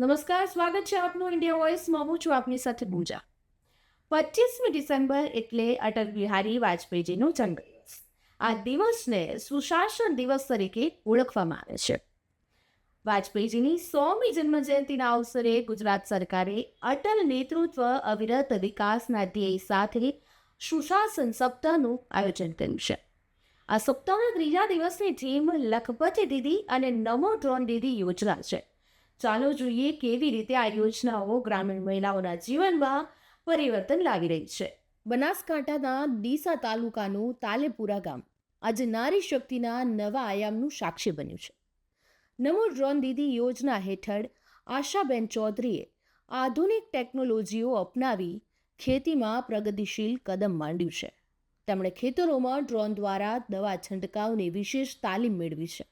નમસ્કાર, સ્વાગત છે આપનું ઇન્ડિયા વોઇસમાં. હું છું આપની સાથે પૂજા. 25મી ડિસેમ્બર એટલે અટલ બિહારી વાજપેયીજીનો જન્મદિવસ. આ દિવસને સુશાસન દિવસ તરીકે ઓળખવામાં આવે છે. વાજપેયીજીની 100મી જન્મજયંતિના અવસરે ગુજરાત સરકારે અટલ નેતૃત્વ અવિરત વિકાસના ધ્યેય સાથે સુશાસન સપ્તાહનું આયોજન કર્યું છે. આ સપ્તાહના ત્રીજા દિવસની થીમ લખપતિ દીદી અને નમો ડ્રોન દીદી યોજના છે. ચાલો જોઈએ કેવી રીતે આ યોજનાઓ ગ્રામીણ મહિલાઓના જીવનમાં પરિવર્તન લાવી રહી છે. બનાસકાંઠાના ડીસા તાલુકાનું તાલેપુરા ગામ આજે નારી શક્તિના નવા આયામનું સાક્ષી બન્યું છે. નમો ડ્રોન દીદી યોજના હેઠળ આશાબેન ચૌધરીએ આધુનિક ટેકનોલોજીઓ અપનાવી ખેતીમાં પ્રગતિશીલ કદમ માંડ્યું છે. તેમણે ખેતરોમાં ડ્રોન દ્વારા દવા છંટકાવની વિશેષ તાલીમ મેળવી છે.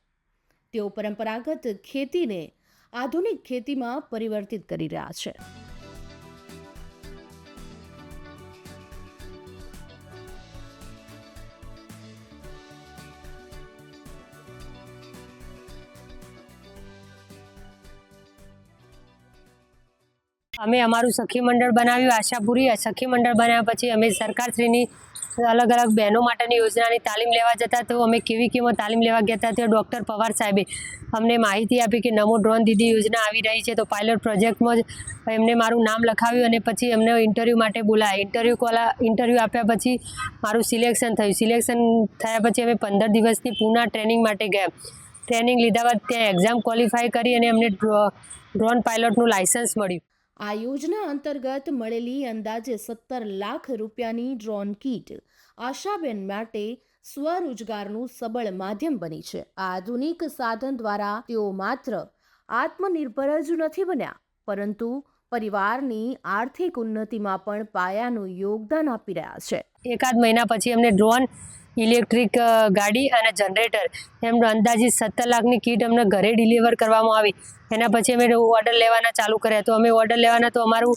તેઓ પરંપરાગત ખેતીને આધુનિક ખેતીમાં પરિવર્તિત કરી રહ્યા છે. અમે અમારું સખી મંડળ બનાવ્યું આશાપુરી. સખી મંડળ બનાવ્યા પછી અમે સરકારશ્રીની અલગ અલગ બહેનો માટેની યોજનાની તાલીમ લેવા જતા. તો અમે કેવીમાં તાલીમ લેવા ગયા હતા. ત્યાં ડૉક્ટર પવાર સાહેબે અમને માહિતી આપી કે નમો ડ્રોન દીદી યોજના આવી રહી છે. તો પાયલોટ પ્રોજેક્ટમાં જ એમને મારું નામ લખાવ્યું અને પછી એમને ઇન્ટરવ્યૂ માટે બોલાયા. ઇન્ટરવ્યૂ આપ્યા પછી મારું સિલેક્શન થયું. સિલેક્શન થયા પછી અમે 15 દિવસની પૂના ટ્રેનિંગ માટે ગયા. ટ્રેનિંગ લીધા બાદ ત્યાં એક્ઝામ ક્વોલિફાય કરી અને અમને ડ્રોન પાયલોટનું લાયસન્સ મળ્યું. આ યોજના અંતર્ગત મળેલી અંદાજે 17 લાખ રૂપિયાની ડ્રોન કીટ આશાબેન માટે સ્વરોજગારનું સબળ માધ્યમ બની છે. આ આધુનિક સાધન દ્વારા તેઓ માત્ર આત્મનિર્ભર જ નથી બન્યા, પરંતુ પરિવારની આર્થિક ઉન્નતિમાં પણ પાયાનું યોગદાન આપી રહ્યા છે. એકાદ મહિના પછી અમને ડ્રોન, ઇલેક્ટ્રિક ગાડી અને જનરેટર એમ અંદાજિત 17 લાખની કીટ અમને ઘરે ડિલિવર કરવામાં આવી. એના પછી અમે ઓર્ડર લેવાના ચાલુ કર્યા. તો અમે ઓર્ડર લેવાના તો અમારું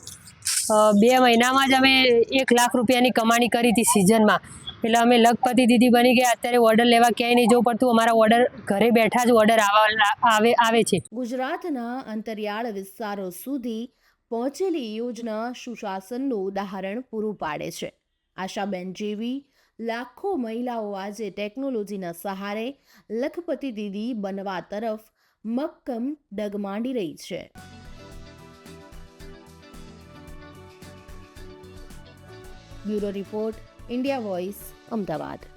2 મહિનામાં જ અમે 1 લાખ રૂપિયાની કમાણી કરી હતી સિઝનમાં. એટલે અમે લખપતિ દીદી બની ગયા. અત્યારે ઓર્ડર લેવા ક્યાંય નહીં જવું પડતું. અમારા ઓર્ડર ઘરે બેઠા જ ઓર્ડર આવે છે. ગુજરાતના અંતરિયાળ વિસ્તારો સુધી પહોંચેલી યોજના સુશાસનનું ઉદાહરણ પૂરું પાડે છે. આશાબેન જેવી લાખો મહિલાઓ આજે ટેકનોલોજીના સહારે લખપતિ દીદી બનવા તરફ મક્કમ ડગ માંડી રહી છે. Bureau report, India voice, Ahmedabad.